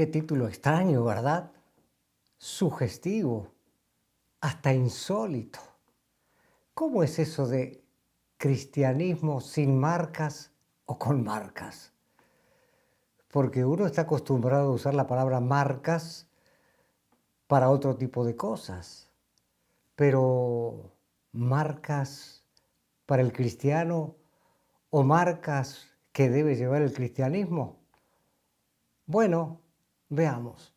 Qué título extraño, ¿verdad? Sugestivo, hasta insólito. ¿Cómo es eso de cristianismo sin marcas o con marcas? Porque uno está acostumbrado a usar la palabra marcas para otro tipo de cosas, pero marcas para el cristiano o marcas que debe llevar el cristianismo. Bueno, veamos.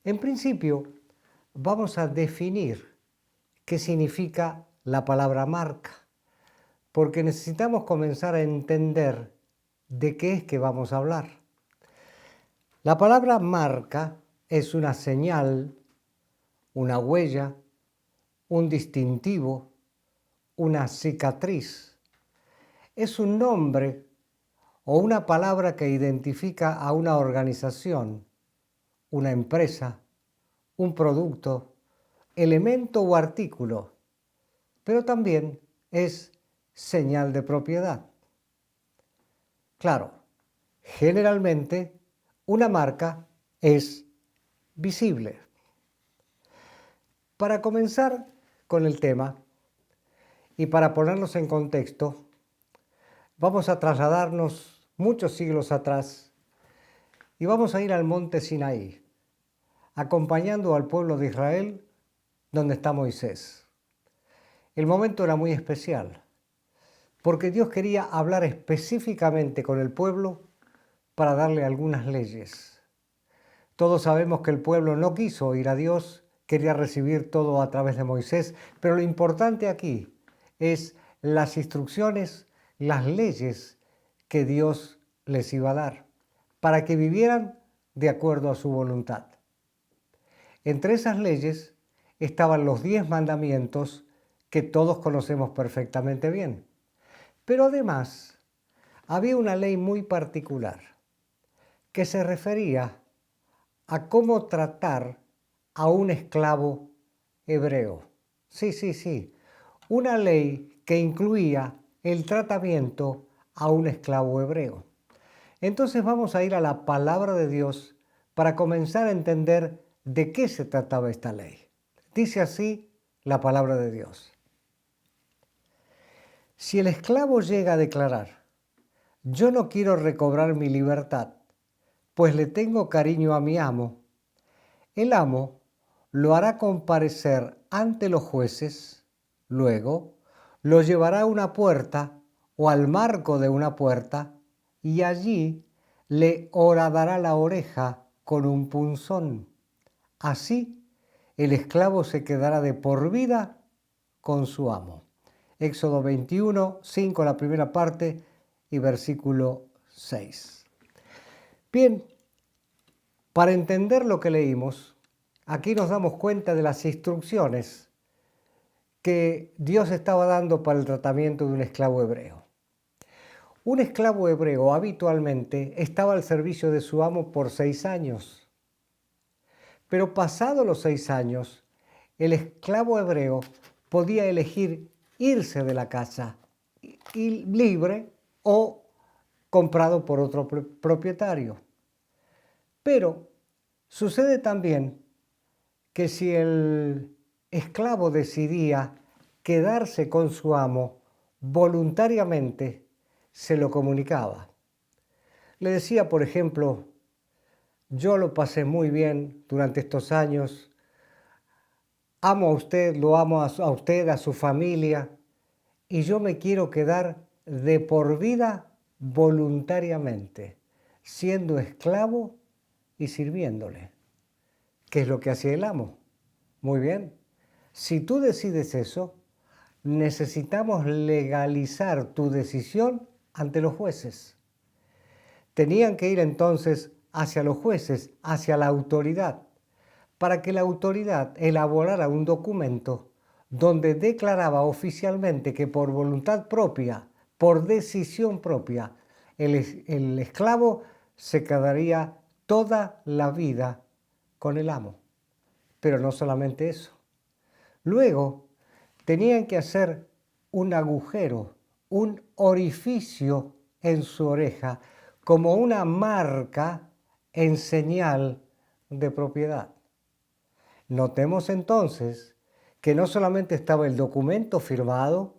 En principio, vamos a definir qué significa la palabra marca, porque necesitamos comenzar a entender de qué es que vamos a hablar. La palabra marca es una señal, una huella, un distintivo, una cicatriz. Es un nombre o una palabra que identifica a una organización, una empresa, un producto, elemento o artículo, pero también es señal de propiedad. Claro, generalmente una marca es visible. Para comenzar con el tema y para ponernos en contexto, vamos a trasladarnos muchos siglos atrás y vamos a ir al monte Sinaí, acompañando al pueblo de Israel donde está Moisés. El momento era muy especial, porque Dios quería hablar específicamente con el pueblo para darle algunas leyes. Todos sabemos que el pueblo no quiso oír a Dios, quería recibir todo a través de Moisés, pero lo importante aquí es las instrucciones, las leyes que Dios les iba a dar, para que vivieran de acuerdo a su voluntad. Entre esas leyes estaban los 10 mandamientos que todos conocemos perfectamente bien. Pero además, había una ley muy particular que se refería a cómo tratar a un esclavo hebreo. Sí. Una ley que incluía el tratamiento a un esclavo hebreo. Entonces vamos a ir a la palabra de Dios para comenzar a entender de qué se trataba esta ley. Dice así la palabra de Dios. Si el esclavo llega a declarar: yo no quiero recobrar mi libertad, pues le tengo cariño a mi amo, el amo lo hará comparecer ante los jueces, luego lo llevará a una puerta o al marco de una puerta y allí le horadará la oreja con un punzón. Así el esclavo se quedará de por vida con su amo. Éxodo 21, 5, la primera parte, y versículo 6. Bien, para entender lo que leímos, aquí nos damos cuenta de las instrucciones que Dios estaba dando para el tratamiento de un esclavo hebreo. Un esclavo hebreo habitualmente estaba al servicio de su amo por 6 años. Pero pasados los 6 años, el esclavo hebreo podía elegir irse de la casa y libre o comprado por otro propietario. Pero sucede también que si el esclavo decidía quedarse con su amo voluntariamente, se lo comunicaba. Le decía, por ejemplo: yo lo pasé muy bien durante estos años, amo a usted, lo amo a usted, a su familia, y yo me quiero quedar de por vida voluntariamente, siendo esclavo y sirviéndole. ¿Qué es lo que hacía el amo? Muy bien. Si tú decides eso, necesitamos legalizar tu decisión ante los jueces. Tenían que ir entonces hacia los jueces, hacia la autoridad, para que la autoridad elaborara un documento donde declaraba oficialmente que por voluntad propia, por decisión propia, el esclavo se quedaría toda la vida con el amo. Pero no solamente eso. Luego tenían que hacer un agujero, un orificio en su oreja, como una marca en señal de propiedad. Notemos entonces que no solamente estaba el documento firmado,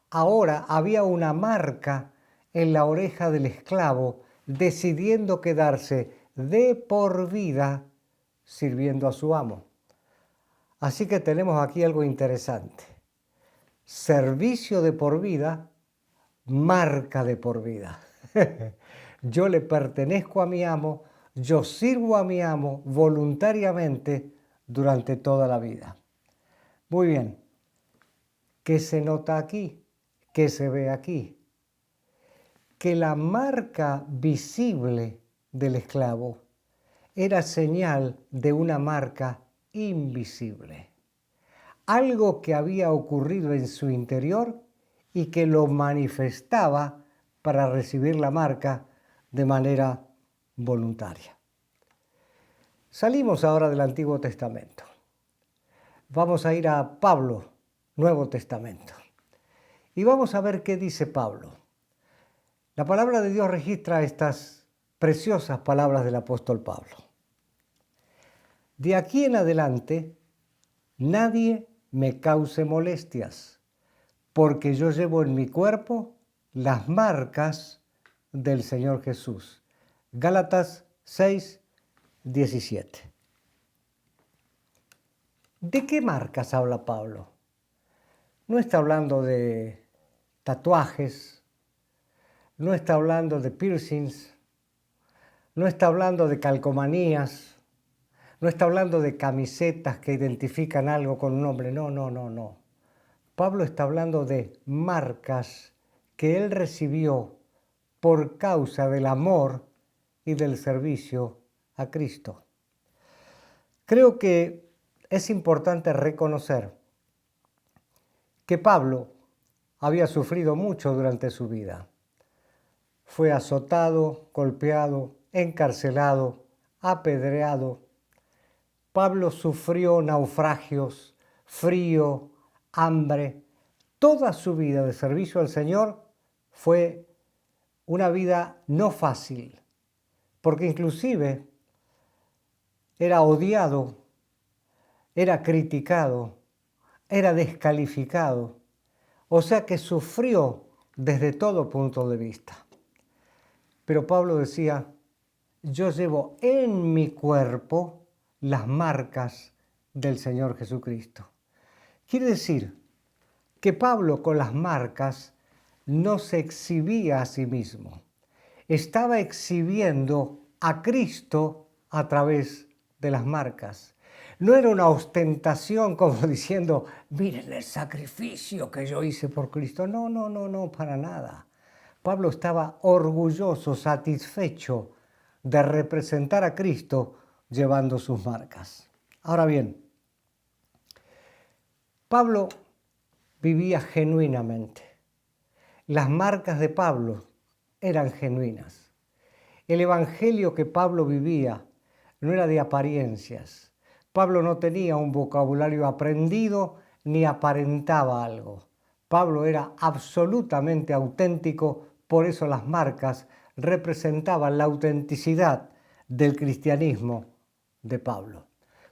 ahora había una marca en la oreja del esclavo decidiendo quedarse de por vida sirviendo a su amo. Así que tenemos aquí algo interesante. Servicio de por vida, marca de por vida. Yo le pertenezco a mi amo, yo sirvo a mi amo voluntariamente durante toda la vida. Muy bien. ¿Qué se nota aquí? ¿Qué se ve aquí? Que la marca visible del esclavo era señal de una marca invisible. Algo que había ocurrido en su interior y que lo manifestaba para recibir la marca de manera voluntaria. Salimos ahora del Antiguo Testamento. Vamos a ir a Pablo, Nuevo Testamento. Y vamos a ver qué dice Pablo. La palabra de Dios registra estas preciosas palabras del apóstol Pablo. De aquí en adelante, nadie me cause molestias, porque yo llevo en mi cuerpo las marcas del Señor Jesús. Gálatas 6, 17. ¿De qué marcas habla Pablo? No está hablando de tatuajes, no está hablando de piercings, no está hablando de calcomanías, no está hablando de camisetas que identifican algo con un nombre. No. Pablo está hablando de marcas que él recibió por causa del amor y del servicio a Cristo. Creo que es importante reconocer que Pablo había sufrido mucho durante su vida. Fue azotado, golpeado, encarcelado, apedreado. Pablo sufrió naufragios, frío, hambre. Toda su vida de servicio al Señor fue una vida no fácil, porque inclusive era odiado, era criticado, era descalificado, o sea que sufrió desde todo punto de vista. Pero Pablo decía, yo llevo en mi cuerpo las marcas del Señor Jesucristo. Quiere decir que Pablo con las marcas no se exhibía a sí mismo, estaba exhibiendo a Cristo a través de las marcas. No era una ostentación como diciendo, miren el sacrificio que yo hice por Cristo. No, para nada. Pablo estaba orgulloso, satisfecho de representar a Cristo llevando sus marcas. Ahora bien, Pablo vivía genuinamente. Las marcas de Pablo eran genuinas. El evangelio que Pablo vivía no era de apariencias. Pablo no tenía un vocabulario aprendido ni aparentaba algo. Pablo era absolutamente auténtico, por eso las marcas representaban la autenticidad del cristianismo de Pablo.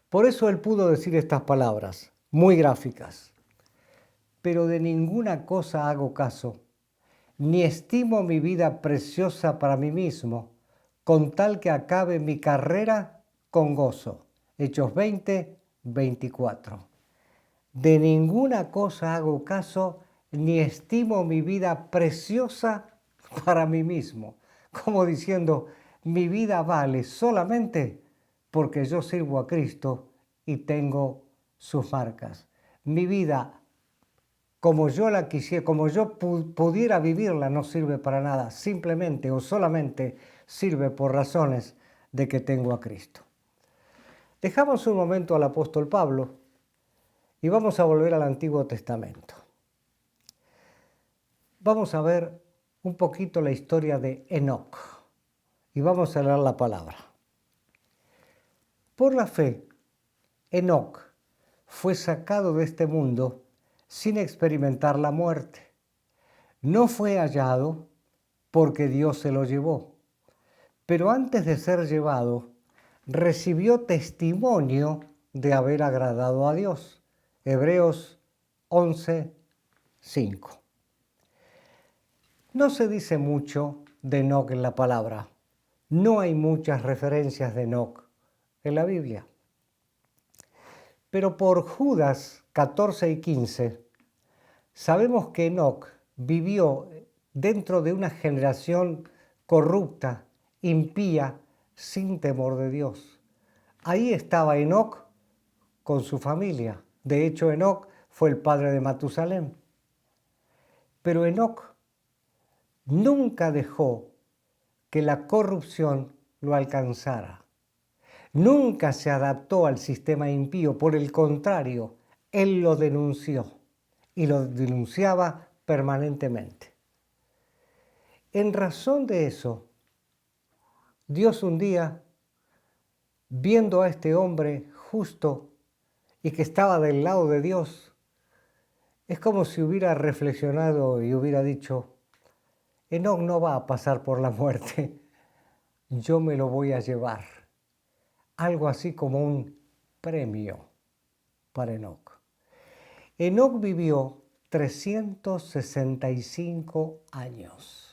Por eso él pudo decir estas palabras, muy gráficas. Pero de ninguna cosa hago caso, ni estimo mi vida preciosa para mí mismo, con tal que acabe mi carrera con gozo. Hechos 20, 24. De ninguna cosa hago caso, ni estimo mi vida preciosa para mí mismo. Como diciendo, mi vida vale solamente porque yo sirvo a Cristo y tengo sus marcas. Mi vida, como yo la quisiera, como yo pudiera vivirla, no sirve para nada. Simplemente o solamente sirve por razones de que tengo a Cristo. Dejamos un momento al apóstol Pablo y vamos a volver al Antiguo Testamento. Vamos a ver un poquito la historia de Enoc y vamos a leer la palabra. Por la fe, Enoc fue sacado de este mundo sin experimentar la muerte. No fue hallado porque Dios se lo llevó, pero antes de ser llevado, recibió testimonio de haber agradado a Dios. Hebreos 11:5. No se dice mucho de Enoc en la palabra. No hay muchas referencias de Enoc en la Biblia. Pero por Judas 14 y 15 sabemos que Enoc vivió dentro de una generación corrupta, impía, sin temor de Dios. Ahí estaba Enoc con su familia. De hecho, Enoc fue el padre de Matusalén. Pero Enoc nunca dejó que la corrupción lo alcanzara. Nunca se adaptó al sistema impío, por el contrario, él lo denunció y lo denunciaba permanentemente. En razón de eso, Dios un día, viendo a este hombre justo y que estaba del lado de Dios, es como si hubiera reflexionado y hubiera dicho: Enoc no va a pasar por la muerte, yo me lo voy a llevar. Algo así como un premio para Enoc. Enoc vivió 365 años.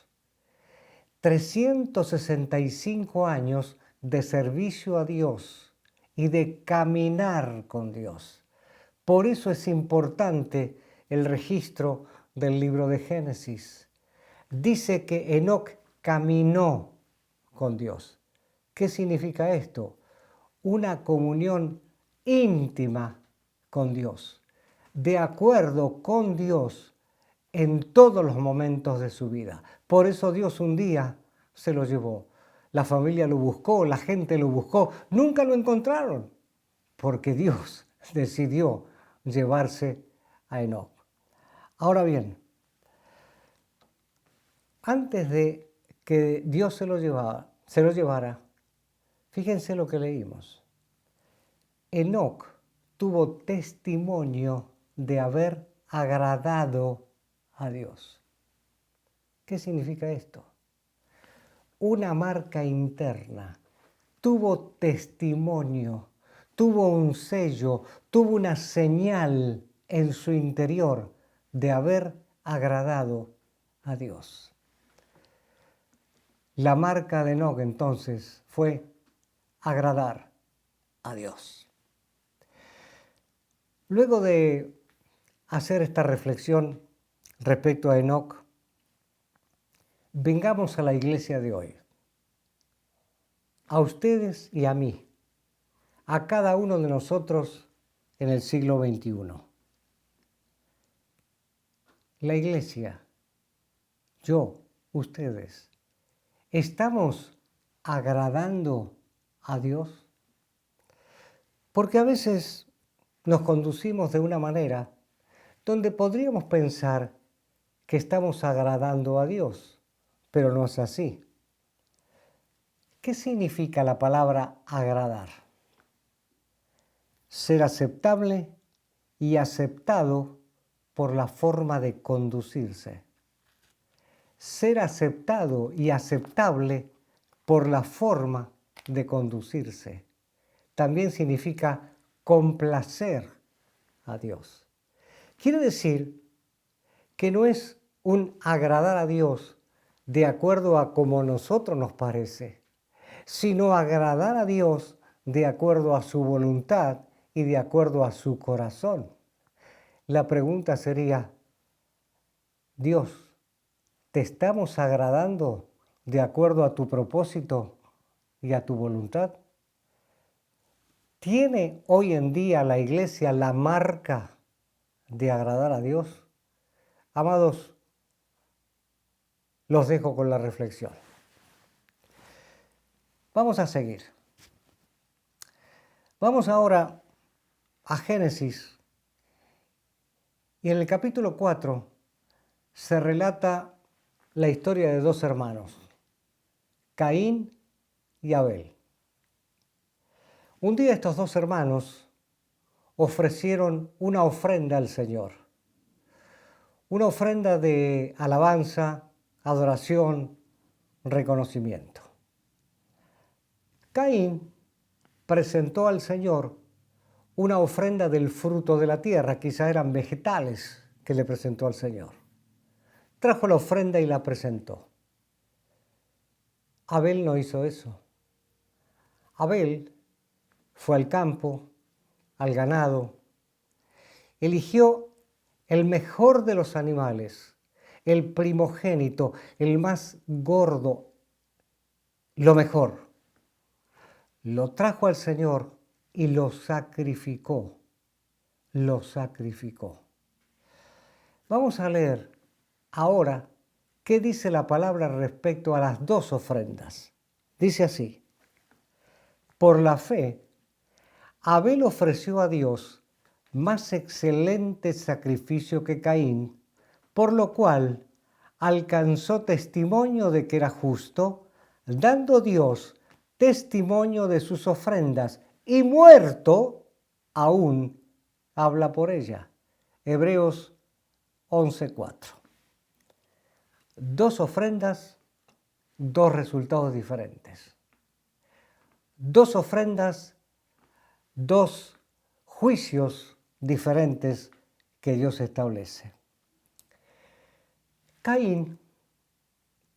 365 años de servicio a Dios y de caminar con Dios. Por eso es importante el registro del libro de Génesis. Dice que Enoc caminó con Dios. ¿Qué significa esto? Una comunión íntima con Dios, de acuerdo con Dios en todos los momentos de su vida. Por eso Dios un día se lo llevó. La familia lo buscó, la gente lo buscó, nunca lo encontraron, porque Dios decidió llevarse a Enoc. Ahora bien, antes de que Dios se lo llevara, fíjense lo que leímos. Enoc tuvo testimonio de haber agradado a Dios. ¿Qué significa esto? Una marca interna. Tuvo testimonio, tuvo un sello, tuvo una señal en su interior de haber agradado a Dios. La marca de Enoc entonces fue agradar a Dios. Luego de hacer esta reflexión respecto a Enoc, vengamos a la iglesia de hoy, a ustedes y a mí, a cada uno de nosotros en el siglo XXI. La iglesia, yo, ustedes, ¿estamos agradando a Dios? Porque a veces nos conducimos de una manera donde podríamos pensar que estamos agradando a Dios, pero no es así. ¿Qué significa la palabra agradar? Ser aceptable y aceptado por la forma de conducirse. Ser aceptado y aceptable por la forma de conducirse. También significa complacer a Dios. Quiere decir que no es un agradar a Dios de acuerdo a como a nosotros nos parece, sino agradar a Dios de acuerdo a su voluntad y de acuerdo a su corazón. La pregunta sería: Dios, ¿te estamos agradando de acuerdo a tu propósito y a tu voluntad? ¿Tiene hoy en día la iglesia la marca de agradar a Dios? Amados, los dejo con la reflexión. Vamos a seguir. Vamos ahora a Génesis. Y en el capítulo 4 se relata la historia de dos hermanos, Caín y Abel. Un día estos dos hermanos ofrecieron una ofrenda al Señor. Una ofrenda de alabanza, adoración, reconocimiento. Caín presentó al Señor una ofrenda del fruto de la tierra, quizá eran vegetales que le presentó al Señor. Trajo la ofrenda y la presentó. Abel no hizo eso. Abel fue al campo, al ganado, eligió el mejor de los animales, el primogénito, el más gordo, lo mejor. Lo trajo al Señor y lo sacrificó. Lo sacrificó. Vamos a leer ahora qué dice la palabra respecto a las dos ofrendas. Dice así: por la fe, Abel ofreció a Dios más excelente sacrificio que Caín, por lo cual alcanzó testimonio de que era justo, dando Dios testimonio de sus ofrendas, y muerto aún habla por ella. Hebreos 11:4. Dos ofrendas, dos resultados diferentes. Dos ofrendas, dos juicios diferentes que Dios establece. Caín,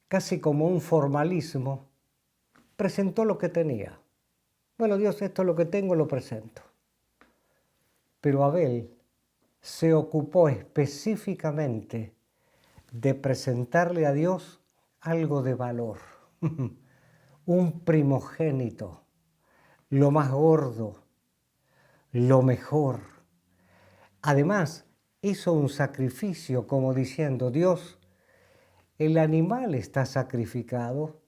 casi como un formalismo, presentó lo que tenía. Bueno, Dios, esto es lo que tengo, lo presento. Pero Abel se ocupó específicamente de presentarle a Dios algo de valor, un primogénito, lo más gordo, lo mejor. Además, hizo un sacrificio como diciendo: Dios, el animal está sacrificado,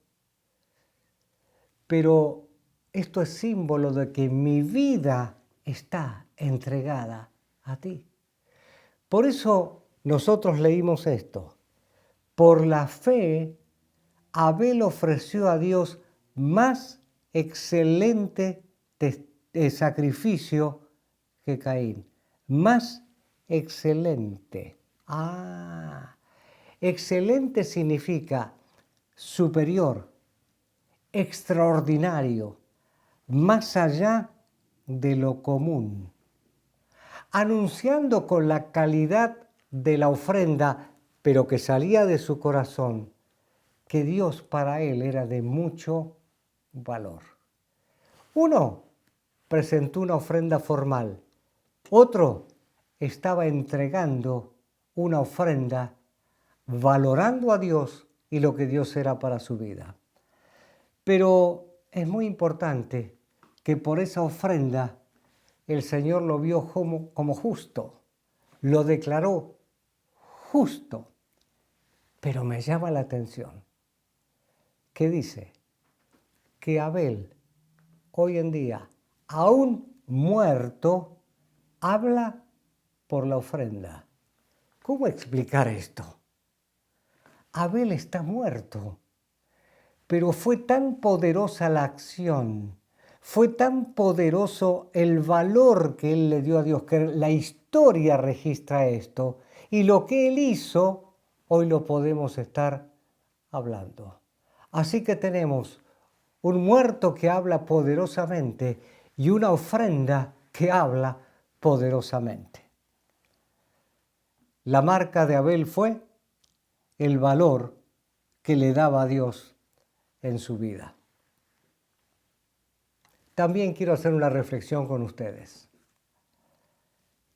pero esto es símbolo de que mi vida está entregada a ti. Por eso nosotros leímos esto. Por la fe, Abel ofreció a Dios más excelente sacrificio que Caín. Más excelente. Excelente significa superior, extraordinario, más allá de lo común. Anunciando con la calidad de la ofrenda, pero que salía de su corazón, que Dios para él era de mucho valor. Uno presentó una ofrenda formal, otro estaba entregando una ofrenda valorando a Dios y lo que Dios era para su vida. Pero es muy importante que por esa ofrenda el Señor lo vio como justo, lo declaró justo. Pero me llama la atención que dice que Abel hoy en día, aún muerto, habla por la ofrenda. ¿Cómo explicar esto? Abel está muerto, pero fue tan poderosa la acción, fue tan poderoso el valor que él le dio a Dios, que la historia registra esto, y lo que él hizo, hoy lo podemos estar hablando. Así que tenemos un muerto que habla poderosamente y una ofrenda que habla poderosamente. La marca de Abel fue el valor que le daba a Dios en su vida. También quiero hacer una reflexión con ustedes.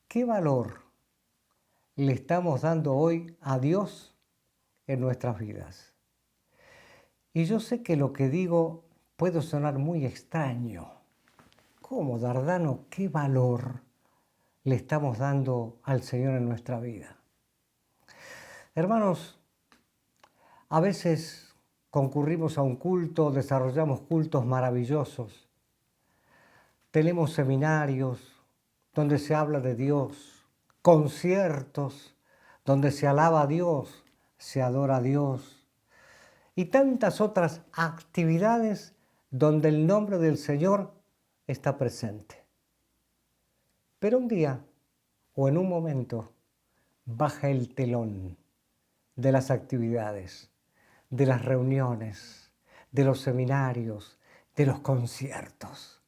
¿Qué valor le estamos dando hoy a Dios en nuestras vidas? Y yo sé que lo que digo puede sonar muy extraño. ¿Cómo, Dardano, qué valor le estamos dando al Señor en nuestra vida? Hermanos, a veces concurrimos a un culto, desarrollamos cultos maravillosos, tenemos seminarios donde se habla de Dios, conciertos donde se alaba a Dios, se adora a Dios y tantas otras actividades donde el nombre del Señor está presente. Pero un día o en un momento baja el telón de las actividades, de las reuniones, de los seminarios, de los conciertos.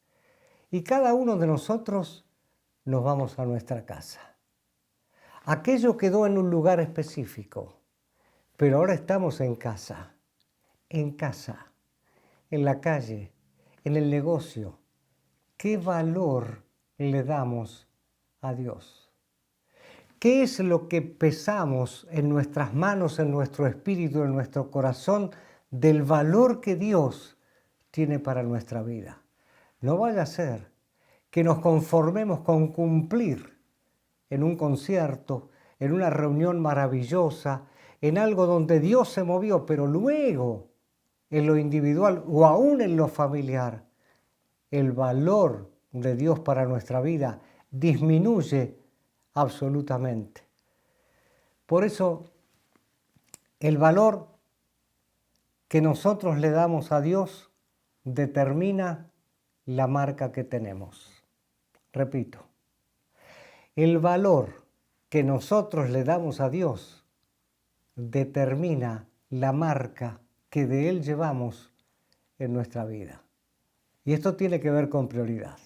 y cada uno de nosotros nos vamos a nuestra casa. Aquello quedó en un lugar específico, pero ahora estamos en casa, en la calle, en el negocio. ¿Qué valor le damos a Dios? ¿Qué es lo que pesamos en nuestras manos, en nuestro espíritu, en nuestro corazón, del valor que Dios tiene para nuestra vida? No vaya a ser que nos conformemos con cumplir en un concierto, en una reunión maravillosa, en algo donde Dios se movió, pero luego en lo individual o aún en lo familiar, el valor de Dios para nuestra vida disminuye absolutamente. Por eso, el valor que nosotros le damos a Dios determina la marca que tenemos. Repito, el valor que nosotros le damos a Dios determina la marca que de Él llevamos en nuestra vida. Y esto tiene que ver con prioridad.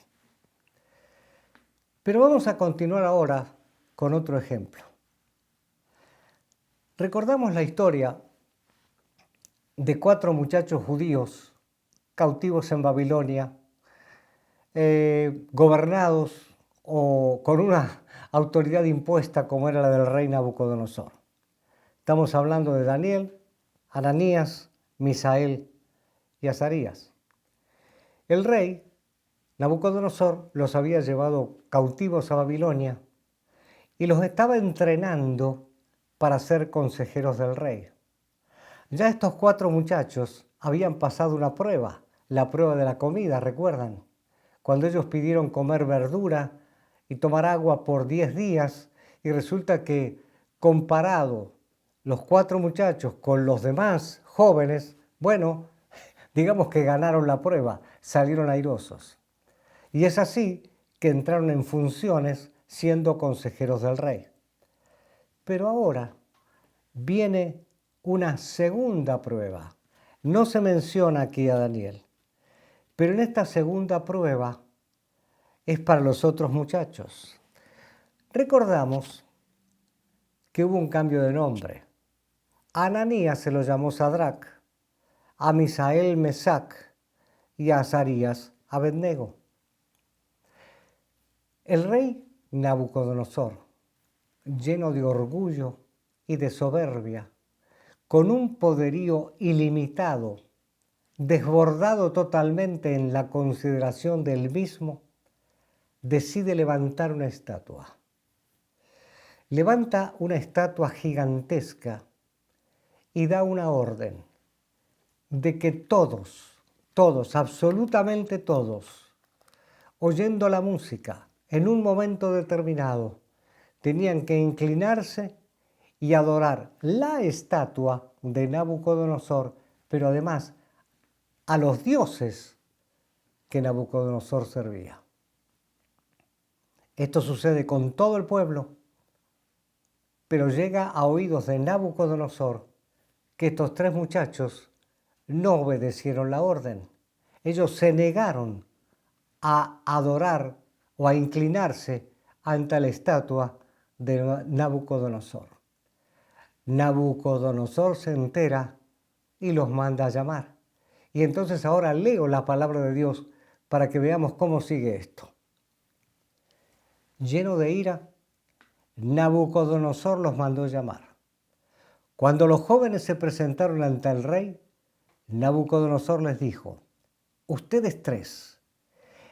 Pero vamos a continuar ahora con otro ejemplo. Recordamos la historia de 4 muchachos judíos cautivos en Babilonia, gobernados o con una autoridad impuesta como era la del rey Nabucodonosor. Estamos hablando de Daniel, Ananías, Misael y Azarías. El rey Nabucodonosor los había llevado cautivos a Babilonia y los estaba entrenando para ser consejeros del rey. Ya estos 4 muchachos habían pasado una prueba, la prueba de la comida, ¿recuerdan? Cuando ellos pidieron comer verdura y tomar agua por 10 días y resulta que comparado los 4 muchachos con los demás jóvenes, bueno, digamos que ganaron la prueba, salieron airosos. Y es así que entraron en funciones siendo consejeros del rey. Pero ahora viene una segunda prueba. No se menciona aquí a Daniel, pero en esta segunda prueba es para los otros muchachos. Recordamos que hubo un cambio de nombre. A Ananías se lo llamó Sadrac, a Misael Mesac y a Azarías Abednego. El rey Nabucodonosor, lleno de orgullo y de soberbia, con un poderío ilimitado, desbordado totalmente en la consideración del mismo, decide levantar una estatua. Levanta una estatua gigantesca y da una orden de que todos, absolutamente todos, oyendo la música en un momento determinado, tenían que inclinarse y adorar la estatua de Nabucodonosor, pero además a los dioses que Nabucodonosor servía. Esto sucede con todo el pueblo, pero llega a oídos de Nabucodonosor que estos 3 muchachos no obedecieron la orden. Ellos se negaron a adorar o a inclinarse ante la estatua de Nabucodonosor. Nabucodonosor se entera y los manda a llamar. Y entonces ahora leo la palabra de Dios para que veamos cómo sigue esto. Lleno de ira, Nabucodonosor los mandó llamar. Cuando los jóvenes se presentaron ante el rey, Nabucodonosor les dijo: ustedes 3,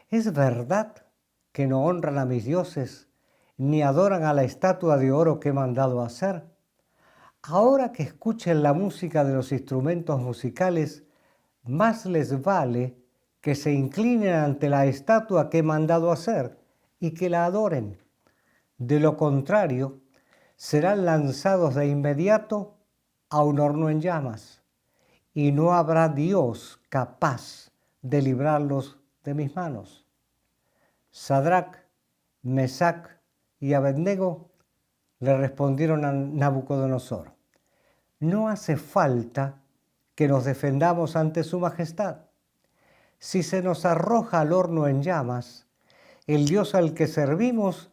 ¿es verdad que no honran a mis dioses ni adoran a la estatua de oro que he mandado hacer? Ahora que escuchen la música de los instrumentos musicales, más les vale que se inclinen ante la estatua que he mandado hacer y que la adoren. De lo contrario, serán lanzados de inmediato a un horno en llamas, y no habrá Dios capaz de librarlos de mis manos. Sadrac, Mesac y Abednego le respondieron a Nabucodonosor: no hace falta que nos defendamos ante su majestad. Si se nos arroja al horno en llamas, el Dios al que servimos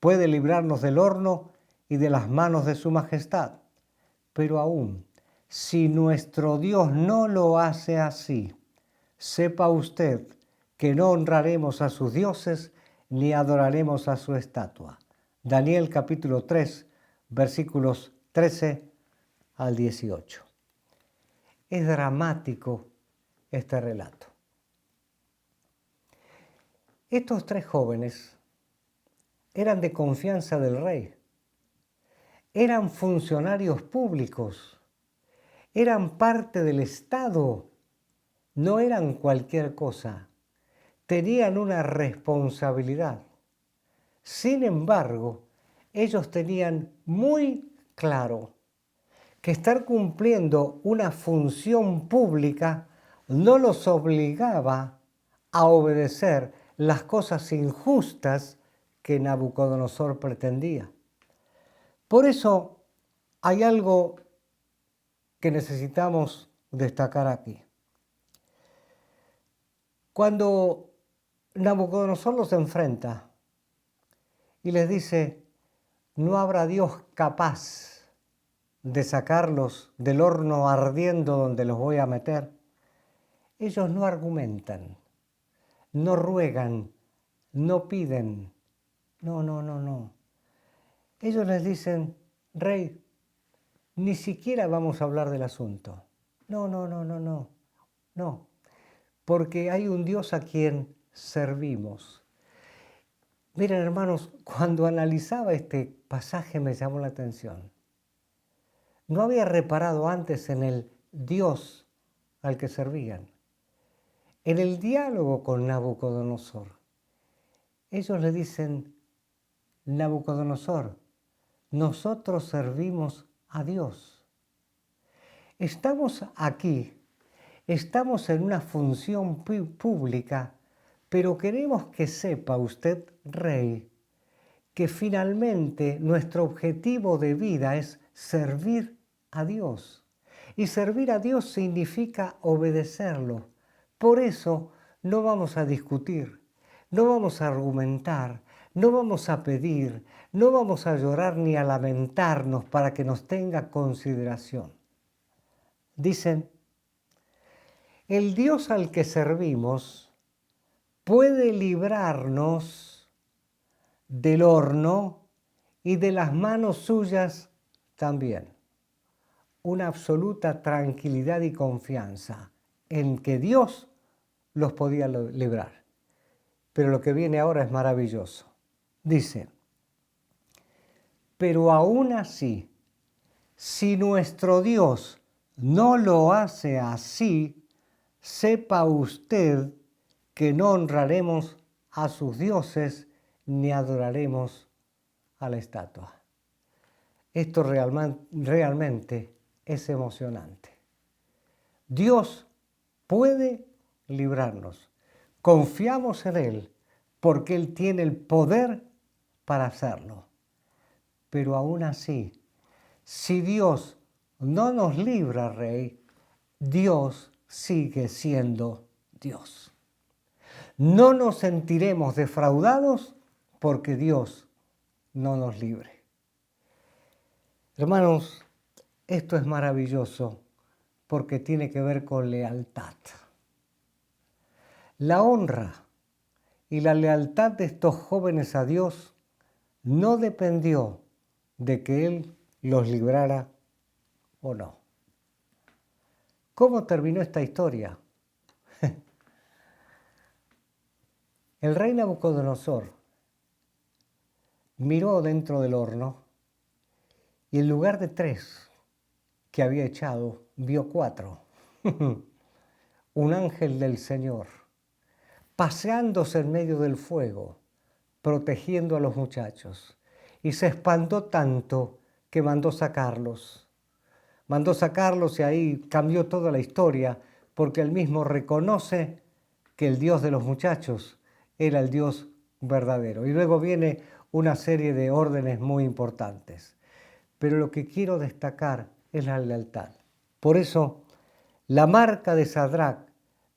puede librarnos del horno y de las manos de su majestad. Pero aún, si nuestro Dios no lo hace así, sepa usted que no honraremos a sus dioses ni adoraremos a su estatua. Daniel capítulo 3, versículos 13 al 18. Es dramático este relato. Estos tres jóvenes eran de confianza del rey, eran funcionarios públicos, eran parte del Estado, no eran cualquier cosa, tenían una responsabilidad. Sin embargo, ellos tenían muy claro que estar cumpliendo una función pública no los obligaba a obedecer las cosas injustas que Nabucodonosor pretendía. Por eso hay algo que necesitamos destacar aquí. Cuando Nabucodonosor los enfrenta y les dice, no habrá Dios capaz de sacarlos del horno ardiendo donde los voy a meter, ellos no argumentan, no ruegan, no piden, no. Ellos les dicen, rey, ni siquiera vamos a hablar del asunto. No, porque hay un Dios a quien servimos. Miren, hermanos, cuando analizaba este pasaje me llamó la atención. No había reparado antes en el Dios al que servían. En el diálogo con Nabucodonosor, ellos le dicen, Nabucodonosor, nosotros servimos a Dios. Estamos aquí, estamos en una función pública, pero queremos que sepa usted, rey, que finalmente nuestro objetivo de vida es servir a Dios. Y servir a Dios significa obedecerlo. Por eso no vamos a discutir, no vamos a argumentar, no vamos a pedir, no vamos a llorar ni a lamentarnos para que nos tenga consideración. Dicen, el Dios al que servimos puede librarnos del horno y de las manos suyas también. Una absoluta tranquilidad y confianza en que Dios los podía librar. Pero lo que viene ahora es maravilloso. Dice, pero aún así, si nuestro Dios no lo hace así, sepa usted que no honraremos a sus dioses ni adoraremos a la estatua. Esto realmente es emocionante. Dios puede librarnos. Confiamos en Él porque Él tiene el poder para hacerlo. Pero aún así, si Dios no nos libra, Rey, Dios sigue siendo Dios. No nos sentiremos defraudados porque Dios no nos libre. Hermanos, esto es maravilloso porque tiene que ver con lealtad. La honra y la lealtad de estos jóvenes a Dios no dependió de que Él los librara o no. ¿Cómo terminó esta historia? El rey Nabucodonosor miró dentro del horno y en lugar de 3 que había echado, vio 4. Un ángel del Señor paseándose en medio del fuego, protegiendo a los muchachos. Y se espantó tanto que mandó sacarlos. Y ahí cambió toda la historia, porque él mismo reconoce que el Dios de los muchachos era el Dios verdadero. Y luego viene una serie de órdenes muy importantes. Pero lo que quiero destacar es la lealtad. Por eso, la marca de Sadrac,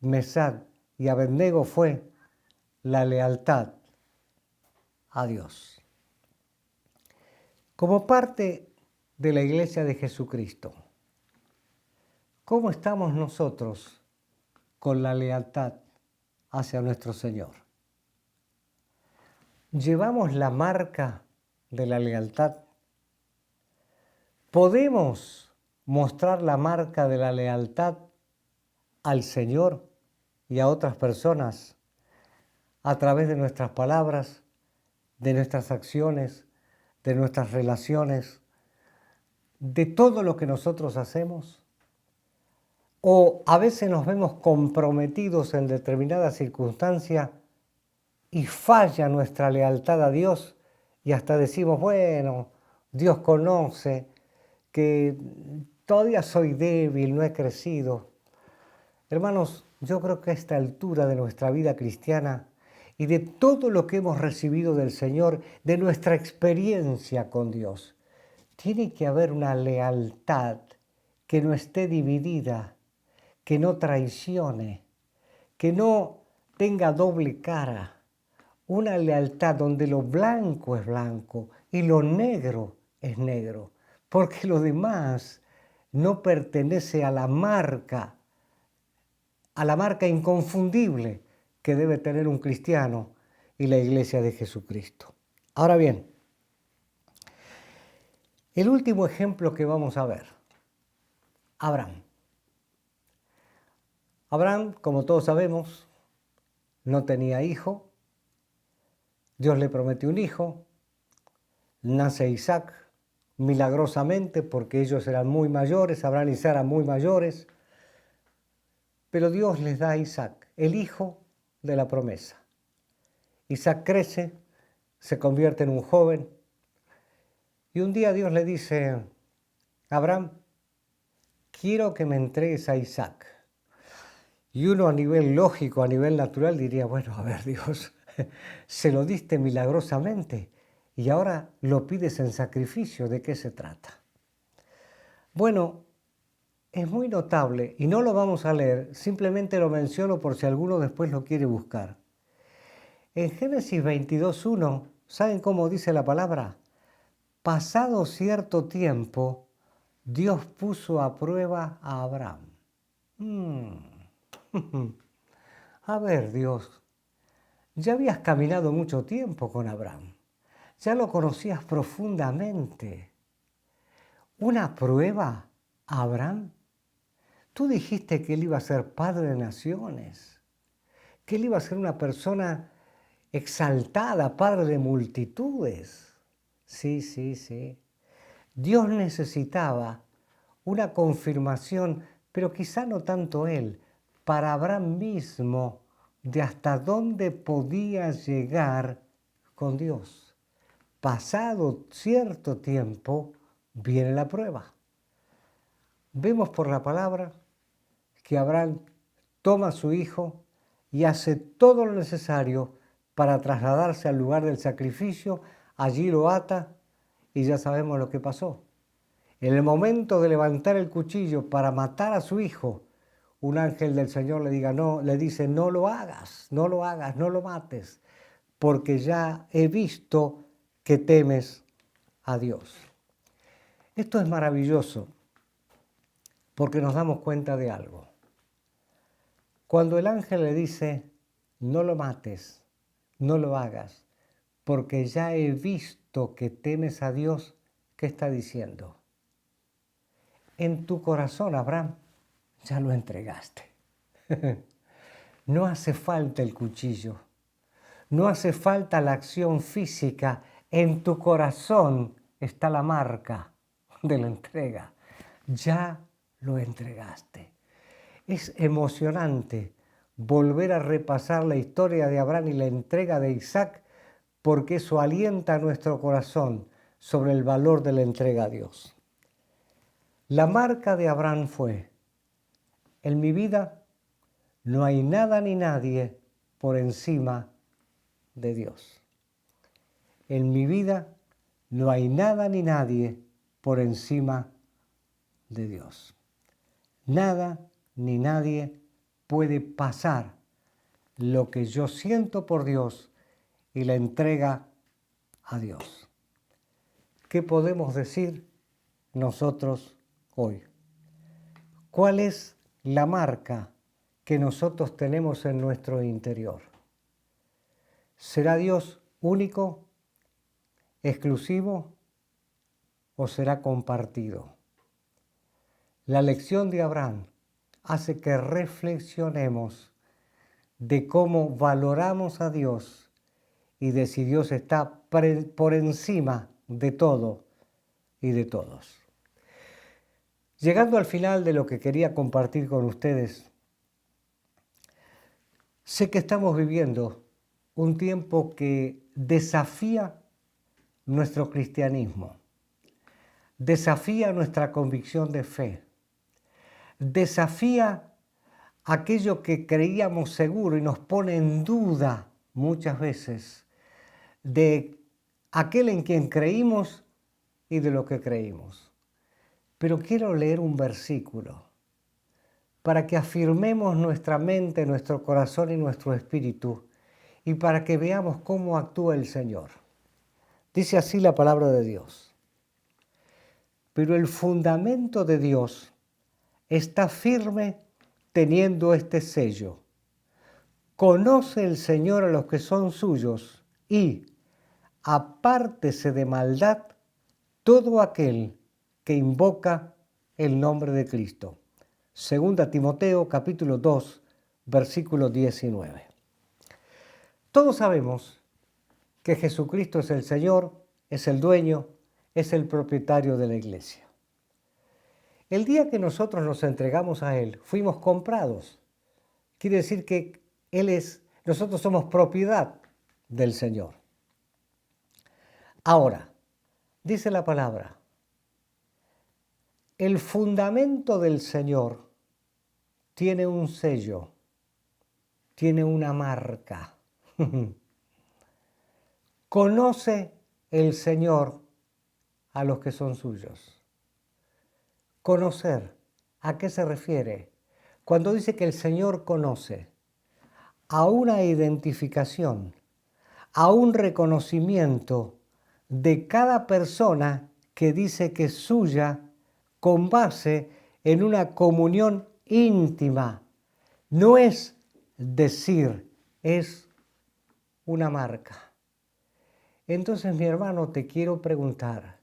Mesach y Abednego fue la lealtad a Dios. Como parte de la Iglesia de Jesucristo, ¿cómo estamos nosotros con la lealtad hacia nuestro Señor? ¿Llevamos la marca de la lealtad? ¿Podemos mostrar la marca de la lealtad al Señor y a otras personas a través de nuestras palabras, de nuestras acciones, de nuestras relaciones, de todo lo que nosotros hacemos? ¿O a veces nos vemos comprometidos en determinada circunstancia y falla nuestra lealtad a Dios y hasta decimos, bueno, Dios conoce que todavía soy débil, no he crecido? Hermanos, yo creo que a esta altura de nuestra vida cristiana y de todo lo que hemos recibido del Señor, de nuestra experiencia con Dios, tiene que haber una lealtad que no esté dividida, que no traicione, que no tenga doble cara. Una lealtad donde lo blanco es blanco y lo negro es negro, porque lo demás no pertenece a la marca inconfundible que debe tener un cristiano y la Iglesia de Jesucristo. Ahora bien, el último ejemplo que vamos a ver, Abraham. Abraham, como todos sabemos, no tenía hijo. Dios le prometió un hijo. Nace Isaac milagrosamente porque ellos eran muy mayores, Abraham y Sara muy mayores. Pero Dios les da a Isaac, el hijo de la promesa. Isaac crece, se convierte en un joven. Y un día Dios le dice, Abraham, quiero que me entregues a Isaac. Y uno a nivel lógico, a nivel natural diría, bueno, a ver Dios, se lo diste milagrosamente y ahora lo pides en sacrificio, ¿de qué se trata? Bueno, es muy notable y no lo vamos a leer, simplemente lo menciono por si alguno después lo quiere buscar. En Génesis 22:1, ¿saben cómo dice la palabra? Pasado cierto tiempo, Dios puso a prueba a Abraham. A ver, Dios, ya habías caminado mucho tiempo con Abraham, ya lo conocías profundamente. ¿Una prueba a Abraham? Tú dijiste que él iba a ser padre de naciones, que él iba a ser una persona exaltada, padre de multitudes. Sí, sí, sí. Dios necesitaba una confirmación, pero quizá no tanto él, para Abraham mismo, de hasta dónde podía llegar con Dios. Pasado cierto tiempo, viene la prueba. Vemos por la palabra que Abraham toma a su hijo y hace todo lo necesario para trasladarse al lugar del sacrificio, allí lo ata y ya sabemos lo que pasó. En el momento de levantar el cuchillo para matar a su hijo, un ángel del Señor le dice, no lo hagas, no lo hagas, no lo mates, porque ya he visto que temes a Dios. Esto es maravilloso porque nos damos cuenta de algo. Cuando el ángel le dice, no lo mates, no lo hagas, porque ya he visto que temes a Dios, ¿qué está diciendo? En tu corazón, Abraham, ya lo entregaste. No hace falta el cuchillo, no hace falta la acción física, en tu corazón está la marca de la entrega. Ya lo entregaste. Es emocionante volver a repasar la historia de Abraham y la entrega de Isaac, porque eso alienta nuestro corazón sobre el valor de la entrega a Dios. La marca de Abraham fue, en mi vida no hay nada ni nadie por encima de Dios. En mi vida no hay nada ni nadie por encima de Dios. Nada ni nadie puede pasar lo que yo siento por Dios y la entrega a Dios. ¿Qué podemos decir nosotros hoy? ¿Cuál es la marca que nosotros tenemos en nuestro interior? ¿Será Dios único, exclusivo o será compartido? La lección de Abraham hace que reflexionemos de cómo valoramos a Dios y de si Dios está por encima de todo y de todos. Llegando al final de lo que quería compartir con ustedes, sé que estamos viviendo un tiempo que desafía nuestro cristianismo, desafía nuestra convicción de fe, desafía aquello que creíamos seguro y nos pone en duda muchas veces de aquel en quien creímos y de lo que creímos. Pero quiero leer un versículo para que afirmemos nuestra mente, nuestro corazón y nuestro espíritu y para que veamos cómo actúa el Señor. Dice así la palabra de Dios. Pero el fundamento de Dios está firme teniendo este sello. Conoce el Señor a los que son suyos y apártese de maldad todo aquel que invoca el nombre de Cristo. Segunda Timoteo capítulo 2, versículo 19. Todos sabemos que Jesucristo es el Señor, es el dueño, es el propietario de la iglesia. El día que nosotros nos entregamos a Él, fuimos comprados. Quiere decir que nosotros somos propiedad del Señor. Ahora, dice la palabra, el fundamento del Señor tiene un sello, tiene una marca. Conoce el Señor a los que son suyos. Conocer, ¿a qué se refiere? Cuando dice que el Señor conoce, a una identificación, a un reconocimiento de cada persona que dice que es suya con base en una comunión íntima. No es decir, es una marca. Entonces, mi hermano, te quiero preguntar,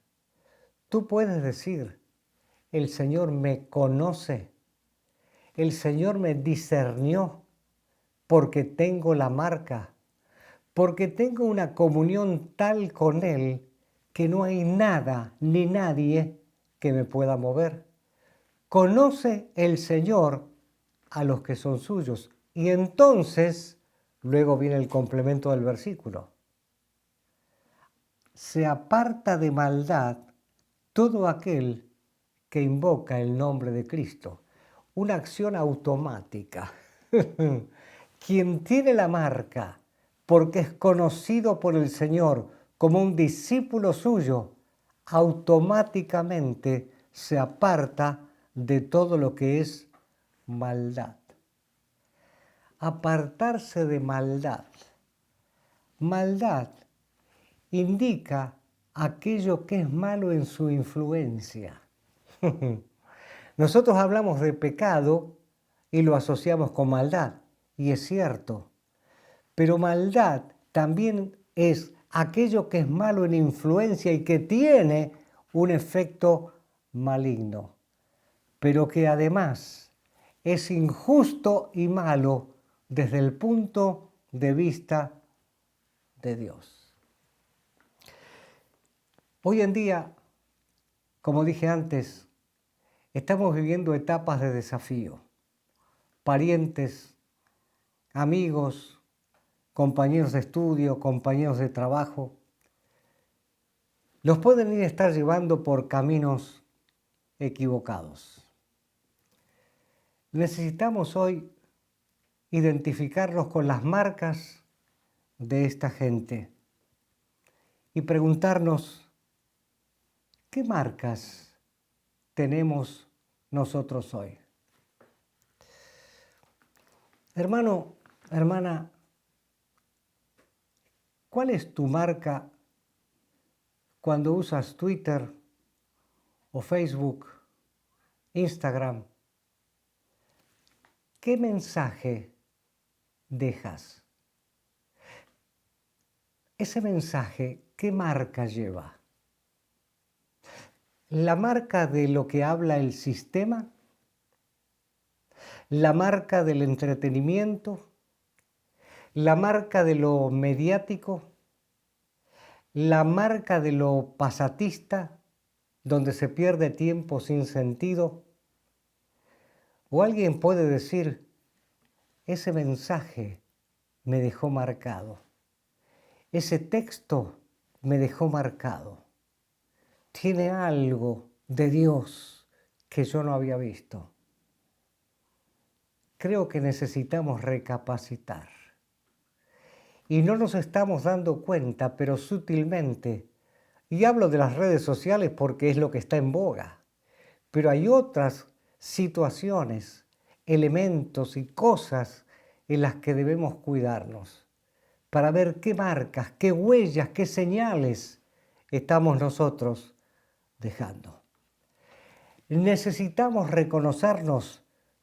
¿tú puedes decir, el Señor me conoce, el Señor me discernió porque tengo la marca, porque tengo una comunión tal con Él que no hay nada ni nadie que me pueda mover? Conoce el Señor a los que son suyos. Y entonces, luego viene el complemento del versículo. Se aparta de maldad todo aquel que invoca el nombre de Cristo. Una acción automática. Quien tiene la marca, porque es conocido por el Señor como un discípulo suyo, automáticamente se aparta de todo lo que es maldad. Apartarse de maldad. Maldad indica aquello que es malo en su influencia. Nosotros hablamos de pecado y lo asociamos con maldad, y es cierto. Pero maldad también es aquello que es malo en influencia y que tiene un efecto maligno, pero que además es injusto y malo desde el punto de vista de Dios. Hoy en día, como dije antes, estamos viviendo etapas de desafío. Parientes, amigos, compañeros de estudio, compañeros de trabajo, los pueden estar llevando por caminos equivocados. Necesitamos hoy identificarnos con las marcas de esta gente y preguntarnos, ¿qué marcas tenemos nosotros hoy? Hermano, Hermana, ¿cuál es tu marca cuando usas Twitter o Facebook, Instagram? ¿Qué mensaje dejas? Ese mensaje, ¿qué marca lleva? ¿La marca de lo que habla el sistema? ¿La marca del entretenimiento? ¿La marca de lo mediático? ¿La marca de lo pasatista, donde se pierde tiempo sin sentido? O alguien puede decir, ese mensaje me dejó marcado, ese texto me dejó marcado, tiene algo de Dios que yo no había visto. Creo que necesitamos recapacitar. Y no nos estamos dando cuenta, pero sutilmente, y hablo de las redes sociales porque es lo que está en boga, pero hay otras situaciones, elementos y cosas en las que debemos cuidarnos para ver qué marcas, qué huellas, qué señales estamos nosotros dejando. Necesitamos reconocernos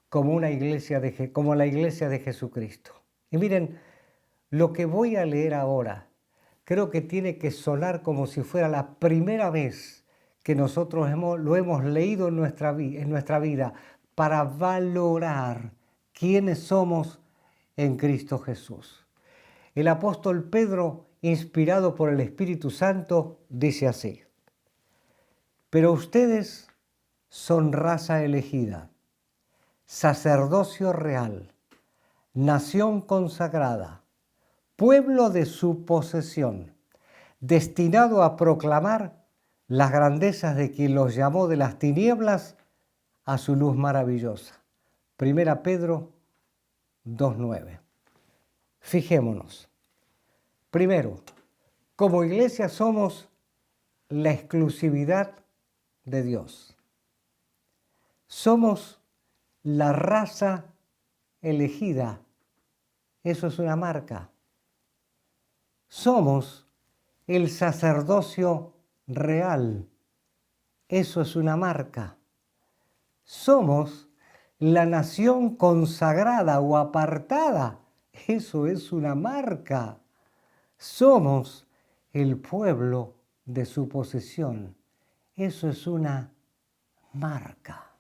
como una iglesia como la iglesia de Jesucristo. Y miren, lo que voy a leer ahora creo que tiene que sonar como si fuera la primera vez que nosotros lo hemos leído en nuestra vida para valorar quiénes somos en Cristo Jesús. El apóstol Pedro, inspirado por el Espíritu Santo, dice así: pero ustedes son raza elegida, sacerdocio real, nación consagrada, pueblo de su posesión, destinado a proclamar las grandezas de quien los llamó de las tinieblas a su luz maravillosa. Primera Pedro 2:9. Fijémonos. Primero, como iglesia somos la exclusividad de Dios. Somos la raza elegida. Eso es una marca. Somos el sacerdocio real. Eso es una marca. Somos la nación consagrada o apartada. Eso es una marca. Somos el pueblo de su posesión. Eso es una marca.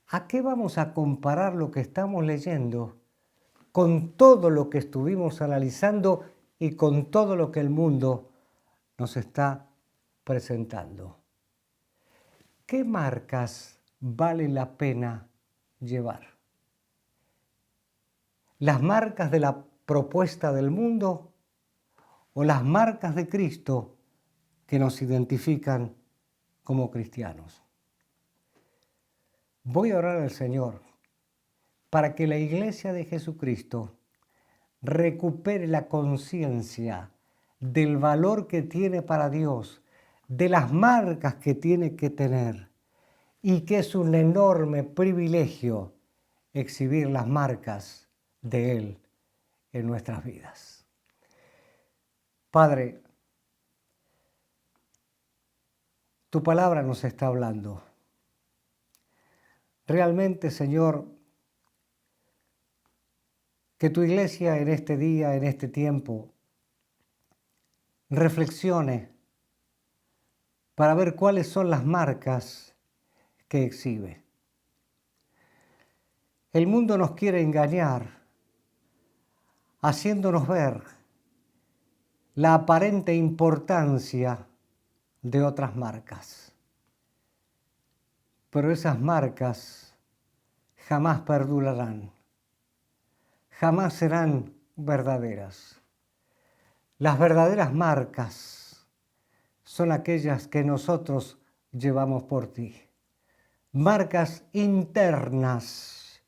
¿A qué vamos a comparar lo que estamos leyendo con todo lo que estuvimos analizando y con todo lo que el mundo nos está presentando? ¿Qué marcas vale la pena llevar? ¿Las marcas de la propuesta del mundo o las marcas de Cristo que nos identifican como cristianos? Voy a orar al Señor para que la iglesia de Jesucristo recupere la conciencia del valor que tiene para Dios, de las marcas que tiene que tener y que es un enorme privilegio exhibir las marcas de Él en nuestras vidas. Padre, tu palabra nos está hablando. Realmente, Señor, que tu iglesia en este día, en este tiempo, reflexione para ver cuáles son las marcas que exhibe. El mundo nos quiere engañar, haciéndonos ver la aparente importancia de otras marcas. Pero esas marcas jamás perdurarán, jamás serán verdaderas. Las verdaderas marcas son aquellas que nosotros llevamos por ti. Marcas internas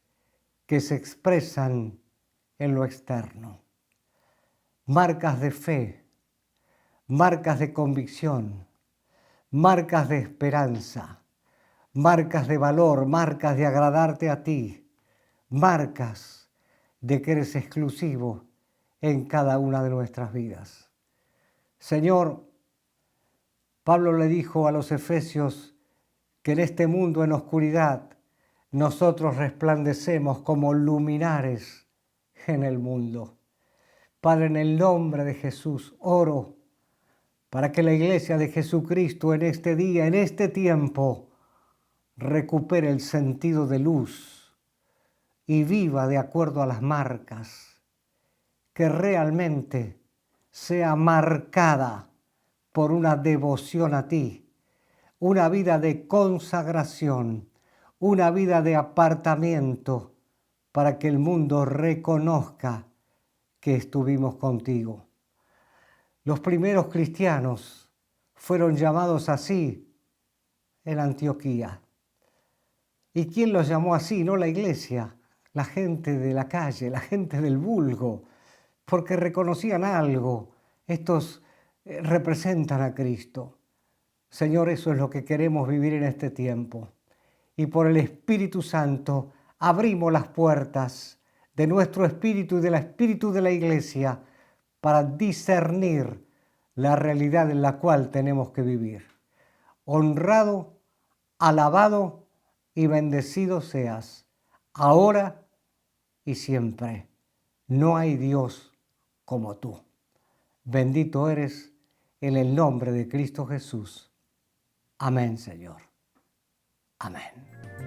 que se expresan en lo externo. Marcas de fe, marcas de convicción, marcas de esperanza, marcas de valor, marcas de agradarte a ti, marcas de que eres exclusivo en cada una de nuestras vidas. Señor, Pablo le dijo a los efesios que en este mundo en oscuridad nosotros resplandecemos como luminares en el mundo. Padre, en el nombre de Jesús, oro para que la iglesia de Jesucristo en este día, en este tiempo, recupere el sentido de luz y viva de acuerdo a las marcas, que realmente sea marcada por una devoción a ti, una vida de consagración, una vida de apartamiento, para que el mundo reconozca que estuvimos contigo. Los primeros cristianos fueron llamados así en Antioquía. ¿Y quién los llamó así? No la iglesia, la gente de la calle, la gente del vulgo, porque reconocían algo. Estos representan a Cristo. Señor, eso es lo que queremos vivir en este tiempo. Y por el Espíritu Santo abrimos las puertas de nuestro espíritu y del espíritu de la iglesia para discernir la realidad en la cual tenemos que vivir. Honrado, alabado y bendecido seas, ahora y siempre. No hay Dios como tú. Bendito eres en el nombre de Cristo Jesús. Amén, Señor. Amén.